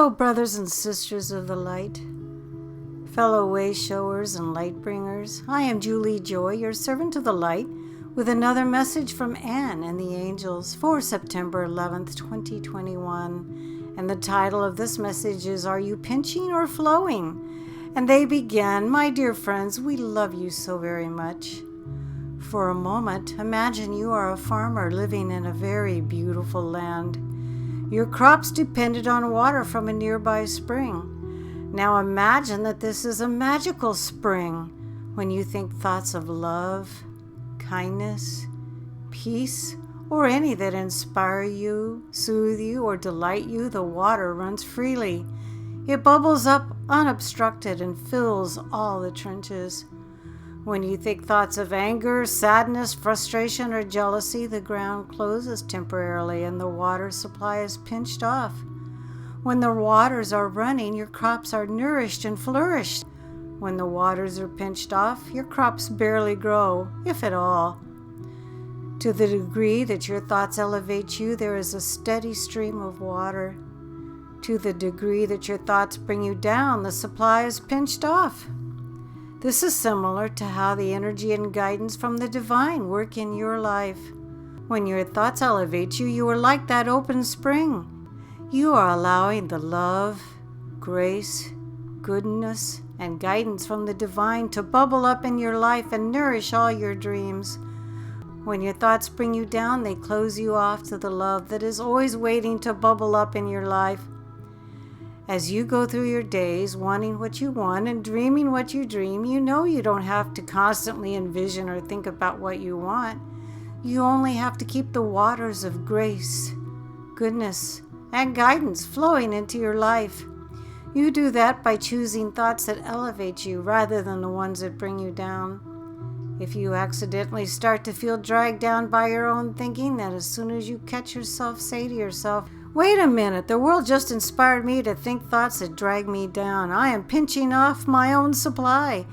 Hello, brothers and sisters of the light, fellow way showers and light bringers. I am Juli Joy, your servant of the light, with another message from Anne and the angels for September 11th, 2021. And the title of this message is, Are You Pinching or Flowing? And they begin, My dear friends, we love you so very much. For a moment, imagine you are a farmer living in a very beautiful land. Your crops depended on water from a nearby spring. Now imagine that this is a magical spring when you think thoughts of love, kindness, peace, or any that inspire you, soothe you, or delight you. The water runs freely. It bubbles up unobstructed and fills all the trenches. When you think thoughts of anger, sadness, frustration, or jealousy, the ground closes temporarily and the water supply is pinched off. When the waters are running, your crops are nourished and flourished. When the waters are pinched off, your crops barely grow, if at all. To the degree that your thoughts elevate you, there is a steady stream of water. To the degree that your thoughts bring you down, the supply is pinched off. This is similar to how the energy and guidance from the divine work in your life. When your thoughts elevate you, you are like that open spring. You are allowing the love, grace, goodness, and guidance from the divine to bubble up in your life and nourish all your dreams. When your thoughts bring you down, they close you off to the love that is always waiting to bubble up in your life. As you go through your days wanting what you want and dreaming what you dream, you know you don't have to constantly envision or think about what you want. You only have to keep the waters of grace, goodness, and guidance flowing into your life. You do that by choosing thoughts that elevate you rather than the ones that bring you down. If you accidentally start to feel dragged down by your own thinking, then as soon as you catch yourself, say to yourself, Wait a minute, the world just inspired me to think thoughts that drag me down. I am pinching off my own supply.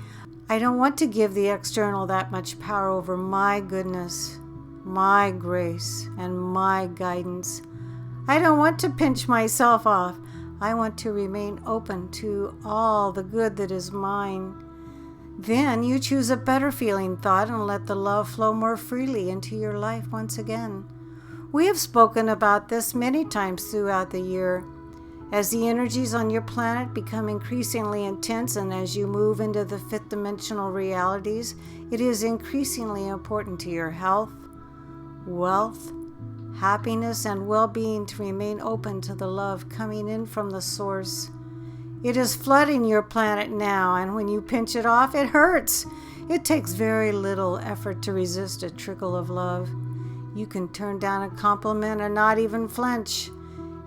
I don't want to give the external that much power over my goodness, my grace, and my guidance. I don't want to pinch myself off. I want to remain open to all the good that is mine. Then you choose a better feeling thought and let the love flow more freely into your life once again. We have spoken about this many times throughout the year. As the energies on your planet become increasingly intense and as you move into the fifth dimensional realities, it is increasingly important to your health, wealth, happiness, and well-being to remain open to the love coming in from the source. It is flooding your planet now, and when you pinch it off, it hurts. It takes very little effort to resist a trickle of love. You can turn down a compliment and not even flinch.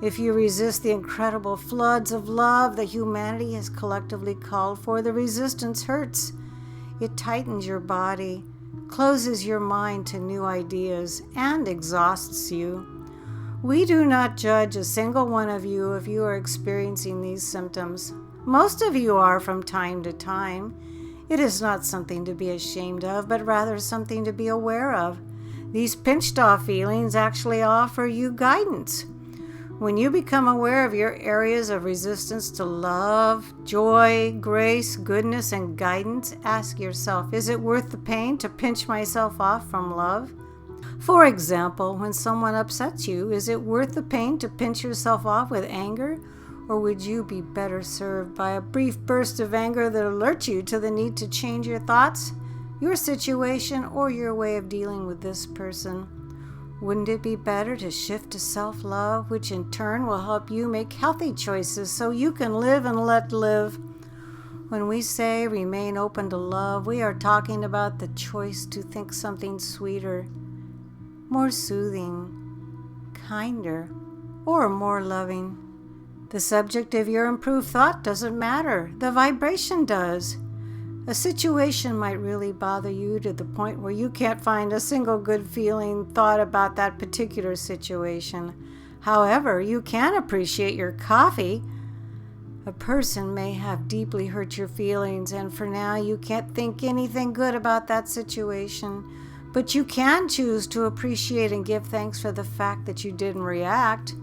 If you resist the incredible floods of love that humanity has collectively called for, the resistance hurts. It tightens your body, closes your mind to new ideas, and exhausts you. We do not judge a single one of you if you are experiencing these symptoms. Most of you are from time to time. It is not something to be ashamed of, but rather something to be aware of. These pinched off feelings actually offer you guidance. When you become aware of your areas of resistance to love, joy, grace, goodness, and guidance, ask yourself, is it worth the pain to pinch myself off from love? For example, when someone upsets you, is it worth the pain to pinch yourself off with anger? Or would you be better served by a brief burst of anger that alerts you to the need to change your thoughts, your situation, or your way of dealing with this person? Wouldn't it be better to shift to self-love, which in turn will help you make healthy choices so you can live and let live? When we say remain open to love, we are talking about the choice to think something sweeter, more soothing, kinder, or more loving. The subject of your improved thought doesn't matter. The vibration does. A situation might really bother you to the point where you can't find a single good feeling thought about that particular situation. However, you can appreciate your coffee. A person may have deeply hurt your feelings, and for now you can't think anything good about that situation. But you can choose to appreciate and give thanks for the fact that you didn't react.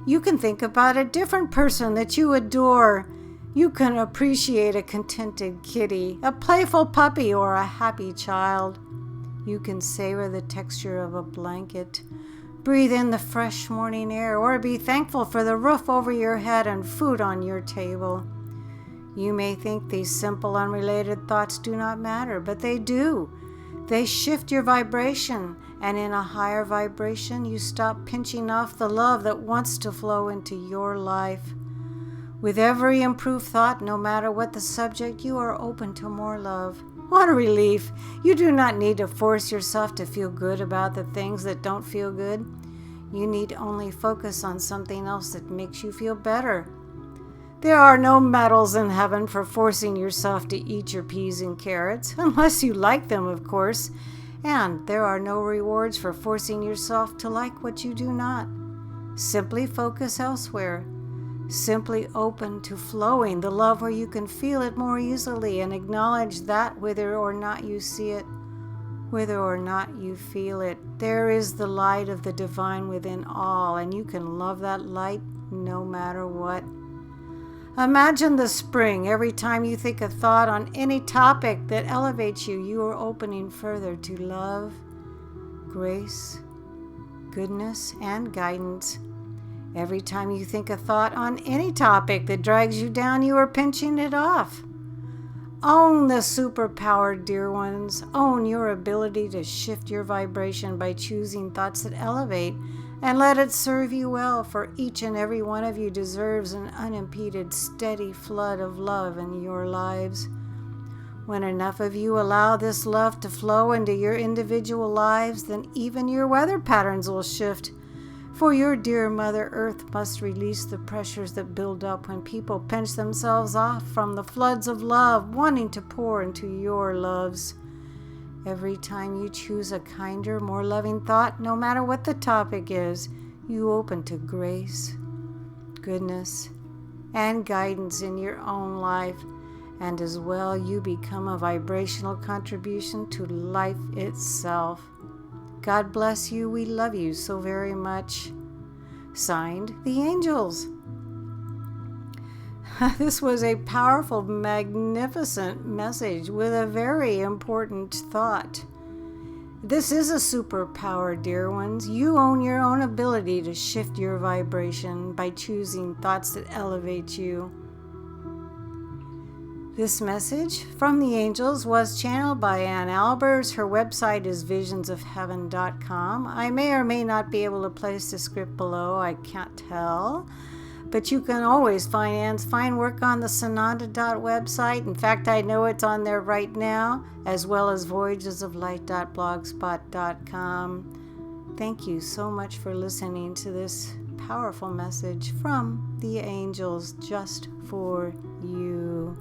You can think about a different person that you adore. You can appreciate a contented kitty, a playful puppy, or a happy child. You can savor the texture of a blanket, breathe in the fresh morning air, or be thankful for the roof over your head and food on your table. You may think these simple, unrelated thoughts do not matter, but they do. They shift your vibration, and in a higher vibration, you stop pinching off the love that wants to flow into your life. With every improved thought, no matter what the subject, you are open to more love. What a relief! You do not need to force yourself to feel good about the things that don't feel good. You need only focus on something else that makes you feel better. There are no medals in heaven for forcing yourself to eat your peas and carrots, unless you like them, of course. And there are no rewards for forcing yourself to like what you do not. Simply focus elsewhere. Simply open to flowing the love where you can feel it more easily, and acknowledge that whether or not you see it, whether or not you feel it, there is the light of the divine within all, and you can love that light no matter what. Imagine the spring. Every time you think a thought on any topic that elevates you, you are opening further to love, grace, goodness, and guidance. Every time you think a thought on any topic that drags you down, you are pinching it off. Own the superpower, dear ones. Own your ability to shift your vibration by choosing thoughts that elevate, and let it serve you well, for each and every one of you deserves an unimpeded, steady flood of love in your lives. When enough of you allow this love to flow into your individual lives, then even your weather patterns will shift. For your dear Mother Earth must release the pressures that build up when people pinch themselves off from the floods of love, wanting to pour into your loves. Every time you choose a kinder, more loving thought, no matter what the topic is, you open to grace, goodness, and guidance in your own life, and as well you become a vibrational contribution to life itself. God bless you. We love you so very much. Signed, the Angels. This was a powerful, magnificent message with a very important thought. This is a superpower, dear ones. You own your own ability to shift your vibration by choosing thoughts that elevate you. This message from the Angels was channeled by Ann Albers. Her website is visionsofheaven.com. I may or may not be able to place the script below. I can't tell. But you can always find Ann's fine work on the Sananda website. In fact, I know it's on there right now, as well as voyagesoflight.blogspot.com. Thank you so much for listening to this powerful message from the Angels just for you.